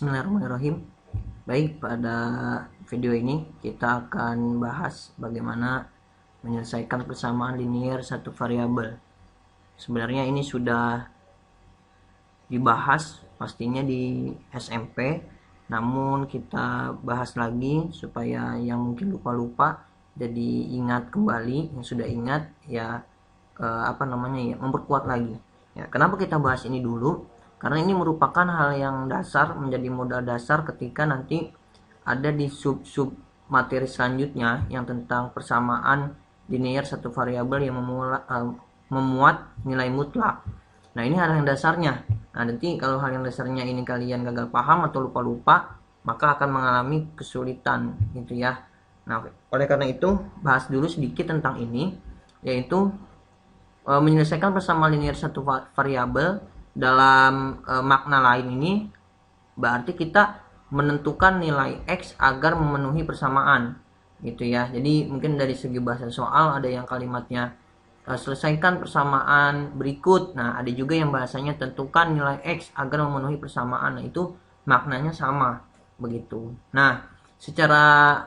Bismillahirrahmanirrahim. Baik, pada video ini kita akan bahas bagaimana menyelesaikan persamaan linier satu variabel. Sebenarnya ini sudah dibahas pastinya di SMP, namun kita bahas lagi supaya yang mungkin lupa-lupa jadi ingat kembali, yang sudah ingat ya memperkuat lagi. Ya, kenapa kita bahas ini dulu? Karena ini merupakan hal yang dasar, menjadi modal dasar ketika nanti ada di sub-sub materi selanjutnya yang tentang persamaan linear satu variabel yang memuat nilai mutlak. Nah, ini hal yang dasarnya. Nah, nanti kalau hal yang dasarnya ini kalian gagal paham atau lupa-lupa, maka akan mengalami kesulitan gitu ya. Nah, oleh karena itu bahas dulu sedikit tentang ini, yaitu menyelesaikan persamaan linear satu variabel. Dalam makna lain ini berarti kita menentukan nilai X agar memenuhi persamaan gitu ya. Jadi mungkin dari segi bahasa soal ada yang kalimatnya selesaikan persamaan berikut. Nah, ada juga yang bahasanya tentukan nilai X agar memenuhi persamaan. Nah, itu maknanya sama begitu. Nah, secara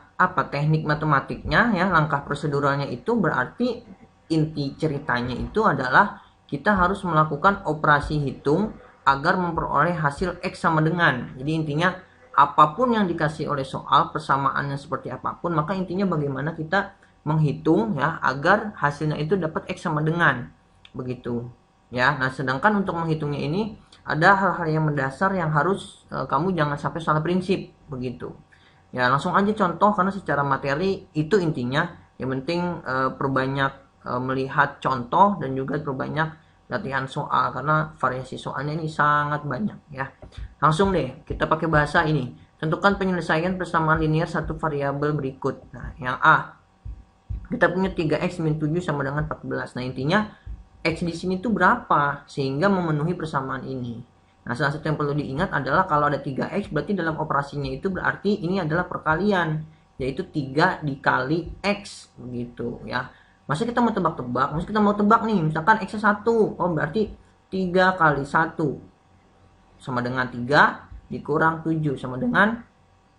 teknik matematiknya ya, langkah proseduralnya itu berarti inti ceritanya itu adalah kita harus melakukan operasi hitung agar memperoleh hasil X sama dengan. Jadi intinya apapun yang dikasih oleh soal, persamaannya seperti apapun, maka intinya bagaimana kita menghitung ya agar hasilnya itu dapat X sama dengan. Begitu. Ya. Nah, sedangkan untuk menghitungnya ini ada hal-hal yang mendasar yang harus kamu jangan sampai salah prinsip begitu. Ya, langsung aja contoh karena secara materi itu intinya. Yang penting perbanyak melihat contoh dan juga perbanyak latihan soal karena variasi soalnya ini sangat banyak ya. Langsung deh kita pakai bahasa ini. Tentukan penyelesaian persamaan linear satu variabel berikut. Nah, yang A. Kita punya 3x min 7 sama dengan 14. Nah, intinya x di sini tuh berapa sehingga memenuhi persamaan ini. Nah, salah satu yang perlu diingat adalah kalau ada 3x berarti dalam operasinya itu berarti ini adalah perkalian, yaitu 3 dikali x begitu ya. Masa kita mau tebak-tebak, masa kita mau tebak nih, misalkan x-nya 1, oh berarti 3 kali 1 sama dengan 3 dikurang 7 sama dengan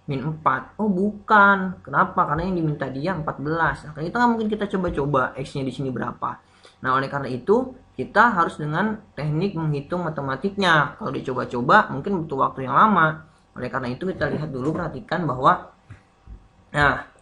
min 4. Oh bukan, kenapa? Karena yang diminta dia 14. Nah, kita nggak mungkin kita coba-coba x-nya di sini berapa. Nah, oleh karena itu kita harus dengan teknik menghitung matematiknya. Kalau dicoba-coba mungkin butuh waktu yang lama. Oleh karena itu kita lihat dulu, perhatikan bahwa nah,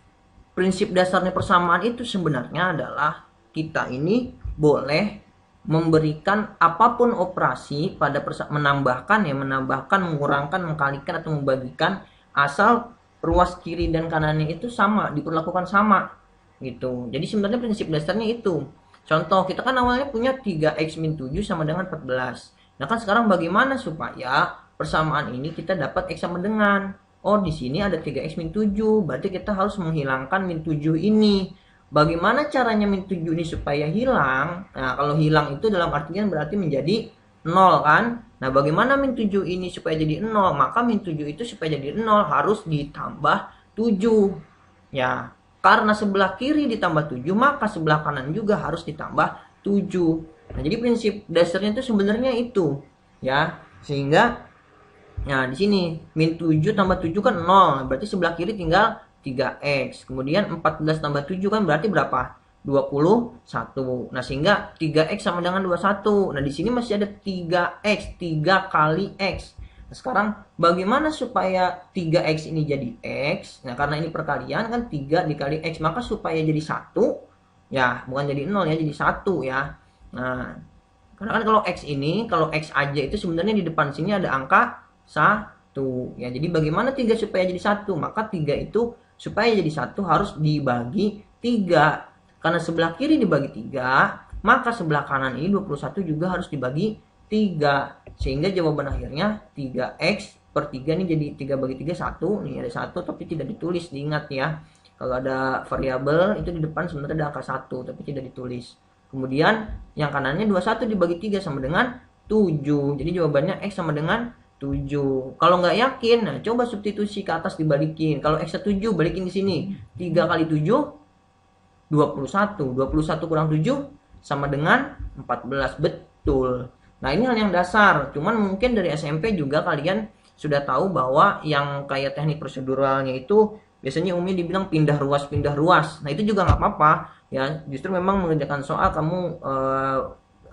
prinsip dasarnya persamaan itu sebenarnya adalah kita ini boleh memberikan apapun operasi pada menambahkan, mengurangkan, mengkalikan atau membagikan asal ruas kiri dan kanannya itu sama, diperlakukan sama gitu. Jadi sebenarnya prinsip dasarnya itu. Contoh, kita kan awalnya punya 3x min 7 sama dengan 14. Nah, kan sekarang bagaimana supaya persamaan ini kita dapat x sama dengan? Oh, di sini ada 3x min 7, berarti kita harus menghilangkan min 7 ini. Bagaimana caranya min 7 ini supaya hilang? Nah, kalau hilang itu dalam artian berarti menjadi 0 kan? Nah, bagaimana min 7 ini supaya jadi 0? Maka min 7 itu supaya jadi 0 harus ditambah 7. Ya, karena sebelah kiri ditambah 7, maka sebelah kanan juga harus ditambah 7. Nah, jadi prinsip dasarnya itu sebenarnya itu. Ya, sehingga nah, di sini min 7 tambah 7 kan 0. Berarti sebelah kiri tinggal 3x. Kemudian 14 tambah 7 kan berarti berapa? 21. Nah, sehingga 3x sama dengan 21. Nah, di sini masih ada 3x, 3 kali x. Nah, sekarang bagaimana supaya 3x ini jadi x? Nah, karena ini perkalian kan 3 dikali x, maka supaya jadi 1 ya, bukan jadi 0 ya, jadi 1 ya. Nah, karena kan kalau x aja itu sebenarnya di depan sini ada angka 1 ya. Jadi bagaimana 3 supaya jadi 1? Maka 3 itu supaya jadi 1 harus dibagi 3. Karena sebelah kiri dibagi 3, maka sebelah kanan ini 21 juga harus dibagi 3. Sehingga jawaban akhirnya 3x per 3 ini jadi 3 bagi 3 1. Nih ada 1 tapi tidak ditulis, diingat ya. Kalau ada variabel itu di depan sebenarnya ada angka 1 tapi tidak ditulis. Kemudian yang kanannya 21 dibagi 3 sama dengan 7. Jadi jawabannya x sama dengan 7. Kalau nggak yakin, nah coba substitusi ke atas dibalikin. Kalau x 7 balikin di sini. 3 kali 7 21. 21 kurang 7 sama dengan 14. Betul. Nah, ini hal yang dasar. Cuman mungkin dari SMP juga kalian sudah tahu bahwa yang kayak teknik proseduralnya itu biasanya umumnya dibilang pindah ruas. Nah, itu juga nggak apa-apa ya. Justru memang mengerjakan soal kamu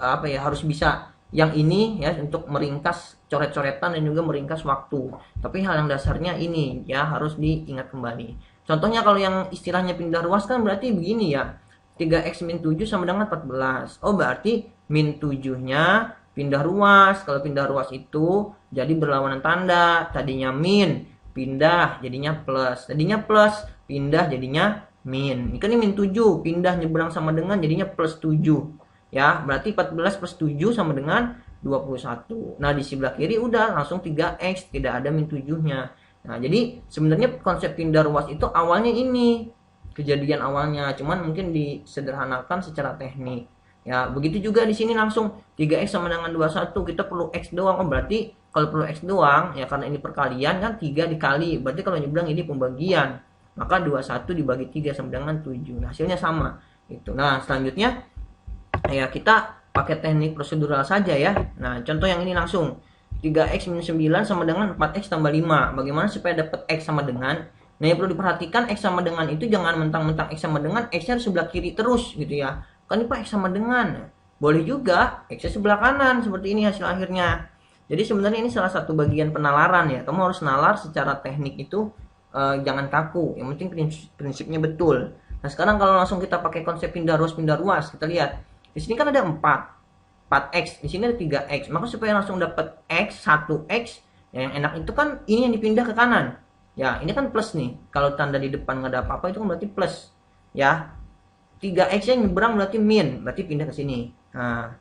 apa ya, harus bisa yang ini ya untuk meringkas coret-coretan dan juga meringkas waktu. Tapi hal yang dasarnya ini ya harus diingat kembali. Contohnya kalau yang istilahnya pindah ruas kan berarti begini ya. 3x min 7 sama dengan 14. Oh, berarti min 7-nya pindah ruas. Kalau pindah ruas itu jadi berlawanan tanda. Tadinya min, pindah jadinya plus. Tadinya plus, pindah jadinya min. Ini kan ini min 7, pindah nyebrang sama dengan jadinya plus 7. Ya, berarti 14 plus 7 sama dengan 21. Nah, di sebelah kiri udah langsung 3x, tidak ada min 7-nya. Nah, jadi sebenarnya konsep pindah ruas itu awalnya ini, kejadian awalnya, cuman mungkin disederhanakan secara teknik. Ya, begitu juga di sini langsung 3x sama dengan 21, kita perlu x doang. Oh, berarti kalau perlu x doang, ya karena ini perkalian kan 3 dikali. Berarti kalau nyebrang ini pembagian. Maka 21 dibagi 3 sama dengan 7. Nah, hasilnya sama. Itu. Nah, selanjutnya ya kita pakai teknik prosedural saja ya. Nah, contoh yang ini langsung 3x minus 9 sama dengan 4x tambah 5. Bagaimana supaya dapat x sama dengan? Nah, yang perlu diperhatikan x sama dengan itu jangan mentang-mentang x sama dengan, x-nya sebelah kiri terus gitu ya. Kan ini Pak x sama dengan. Boleh juga x-nya sebelah kanan seperti ini hasil akhirnya. Jadi sebenarnya ini salah satu bagian penalaran ya. Kamu harus nalar secara teknik itu jangan kaku. Yang penting prinsipnya betul. Nah, sekarang kalau langsung kita pakai konsep pindah ruas, kita lihat. Di sini kan ada 4x, di sini ada 3x. Maka supaya langsung dapat x, 1x, yang enak itu kan ini yang dipindah ke kanan. Ya, ini kan plus nih. Kalau tanda di depan nggak ada apa-apa itu kan berarti plus. Ya, 3x-nya nyebrang berarti min, berarti pindah ke sini. Nah,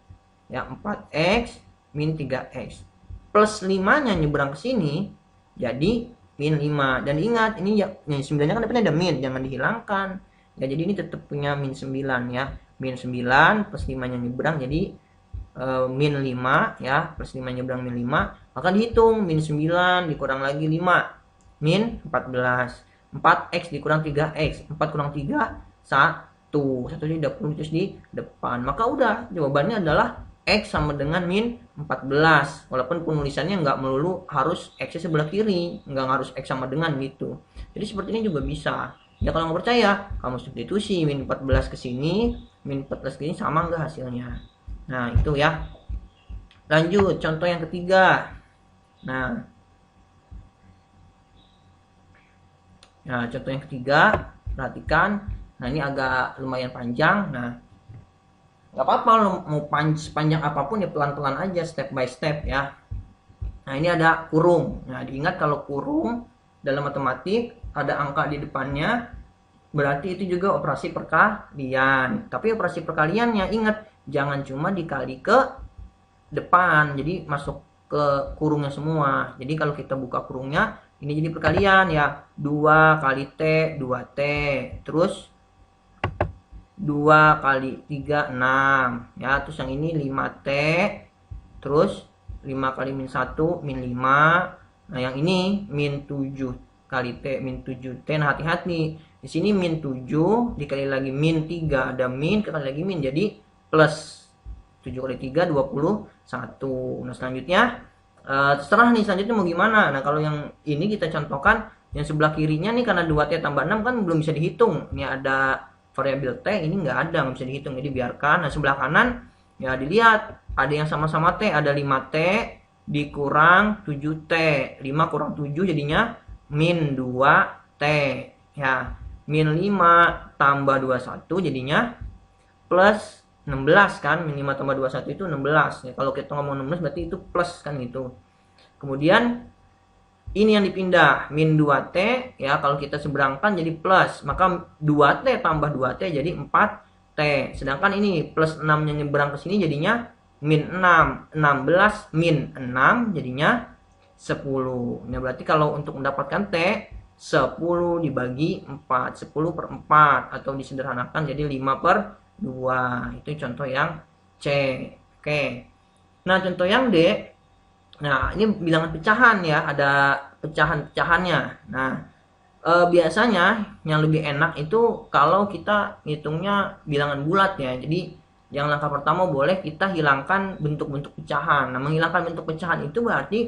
ya 4x min 3x. Plus 5-nya nyebrang ke sini, jadi min 5. Dan ingat, ini ya, 9-nya kan depannya ada min, jangan dihilangkan. Ya, jadi ini tetap punya min 9 ya. Min 9 plus 5-nya nyebrang jadi min 5 ya, plus 5 nyebrang min 5, maka dihitung min 9 dikurang lagi 5 min 14. 4x dikurang 3x, 4 kurang 3 1 di dapur terus di depan, maka udah jawabannya adalah x sama dengan min 14. Walaupun penulisannya nggak melulu harus x sebelah kiri, nggak harus x sama dengan gitu. Jadi seperti ini juga bisa. Ya kalau nggak percaya, kamu substitusi min 14 ke sini, min 14 ke sini sama nggak hasilnya. Nah, itu ya. Lanjut, contoh yang ketiga. Nah, contoh yang ketiga, perhatikan. Nah, ini agak lumayan panjang. Nah, nggak apa-apa, mau sepanjang apapun ya pelan-pelan aja, step by step ya. Nah, ini ada kurung. Nah, diingat kalau kurung dalam matematik ada angka di depannya, berarti itu juga operasi perkalian. Tapi operasi perkaliannya ingat, jangan cuma dikali ke depan, jadi masuk ke kurungnya semua. Jadi kalau kita buka kurungnya, ini jadi perkalian ya, 2 kali T, 2T, terus 2 kali 3, 6 ya, terus yang ini 5T, terus 5 kali min 1, min 5. Nah, yang ini min 7 kali T, min 7T. Nah, hati-hati. Di sini min 7, dikali lagi min 3, ada min, dikali lagi min, jadi plus 7 kali 3, 21. Nah, selanjutnya, terserah nih, selanjutnya mau gimana. Nah, kalau yang ini kita contohkan, yang sebelah kirinya nih, karena 2T tambah 6 kan belum bisa dihitung. Ini ada variabel T, ini nggak ada, nggak bisa dihitung, jadi biarkan. Nah, sebelah kanan, ya dilihat, ada yang sama-sama T, ada 5T, dikurang 7T. 5 kurang 7 jadinya min 2T. Ya, min 5 tambah 21 jadinya plus 16 kan. Min 5 tambah 21 itu 16 ya. Kalau kita ngomong 16 berarti itu plus kan gitu. Kemudian ini yang dipindah, min 2T ya, kalau kita seberangkan jadi plus, maka 2T tambah 2T jadi 4T. Sedangkan ini plus 6 yang nyeberang ke sini jadinya min 6, 16 min 6 jadinya 10. Nah, berarti kalau untuk mendapatkan T, 10 dibagi 4, 10 per 4, atau disederhanakan jadi 5 per 2. Itu contoh yang C. Oke. Nah, contoh yang D. Nah, ini bilangan pecahan ya, ada pecahan-pecahannya. Nah, biasanya yang lebih enak itu kalau kita ngitungnya bilangan bulat ya. Jadi, yang langkah pertama boleh kita hilangkan bentuk-bentuk pecahan. Nah, menghilangkan bentuk pecahan itu berarti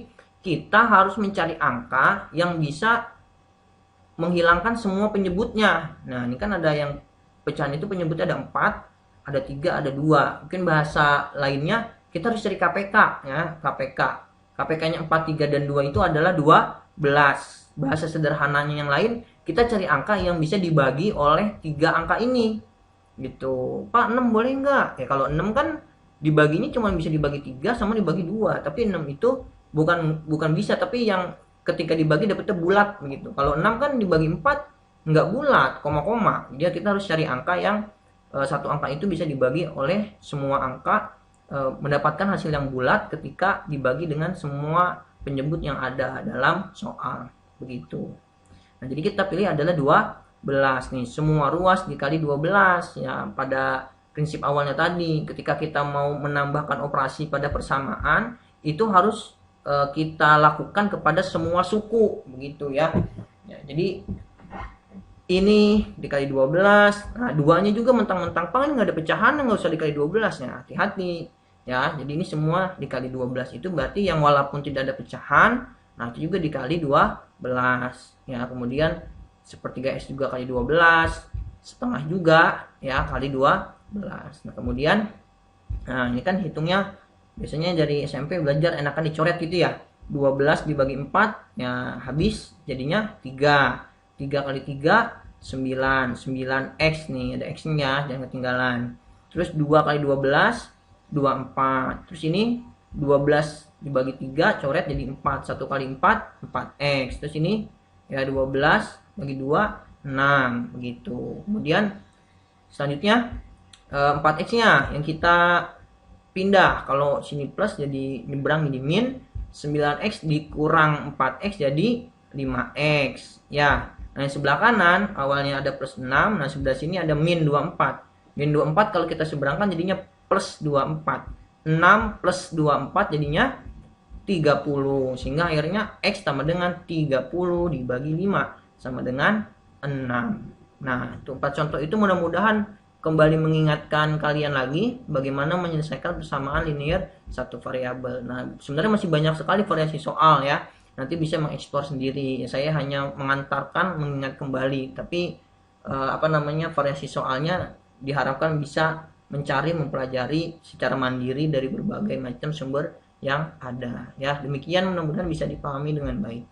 kita harus mencari angka yang bisa menghilangkan semua penyebutnya. Nah, ini kan ada yang pecahan itu penyebutnya ada 4, ada 3, ada 2. Mungkin bahasa lainnya kita harus cari KPK ya, KPK. KPK-nya 4, 3 dan 2 itu adalah 12. Bahasa sederhananya yang lain, kita cari angka yang bisa dibagi oleh 3 angka ini. Gitu. Pak, 6 boleh nggak? Ya kalau 6 kan dibaginya cuma bisa dibagi 3 sama dibagi 2. Tapi 6 itu bukan bisa, tapi yang ketika dibagi dapetnya bulat begitu. Kalau 6 kan dibagi 4 nggak bulat, koma-koma. Jadi kita harus cari angka yang satu angka itu bisa dibagi oleh semua angka, mendapatkan hasil yang bulat ketika dibagi dengan semua penyebut yang ada dalam soal begitu. Nah, jadi kita pilih adalah 12 nih, semua ruas dikali 12 ya. Pada prinsip awalnya tadi, ketika kita mau menambahkan operasi pada persamaan itu harus kita lakukan kepada semua suku begitu ya. Jadi ini dikali 12. Nah, duanya juga mentang-mentang kan nggak ada pecahan, nggak usah dikali 12 ya. Hati-hati ya. Jadi ini semua dikali 12 itu berarti yang walaupun tidak ada pecahan, nah itu juga dikali 12 ya. Kemudian sepertiga X juga kali 12, setengah juga ya kali 12. Nah, kemudian ini kan hitungnya biasanya dari SMP belajar enakan dicoret gitu ya. 12 dibagi 4 ya habis jadinya 3. 3 kali 3 9. 9x nih, ada x-nya jangan ketinggalan. Terus 2 kali 12 24. Terus ini 12 dibagi 3 coret jadi 4. 1 kali 4 4x. Terus ini ya 12 bagi 2 6 begitu. Kemudian selanjutnya 4x-nya yang kita pindah. Kalau sini plus jadi nyebrang jadi min. 9x dikurang 4x jadi 5x ya. Nah, yang sebelah kanan awalnya ada plus 6. Nah, sebelah sini ada min 24. Min 24 kalau kita seberangkan jadinya plus 24. 6 plus 24 jadinya 30. Sehingga akhirnya x sama dengan 30 dibagi 5 sama dengan 6. Nah, itu 4 contoh itu mudah-mudahan kembali mengingatkan kalian lagi bagaimana menyelesaikan persamaan linear satu variabel. Nah, sebenarnya masih banyak sekali variasi soal ya. Nanti bisa mengeksplor sendiri. Saya hanya mengantarkan, mengingat kembali. Tapi variasi soalnya diharapkan bisa mencari, mempelajari secara mandiri dari berbagai macam sumber yang ada. Ya, demikian mudah-mudahan bisa dipahami dengan baik.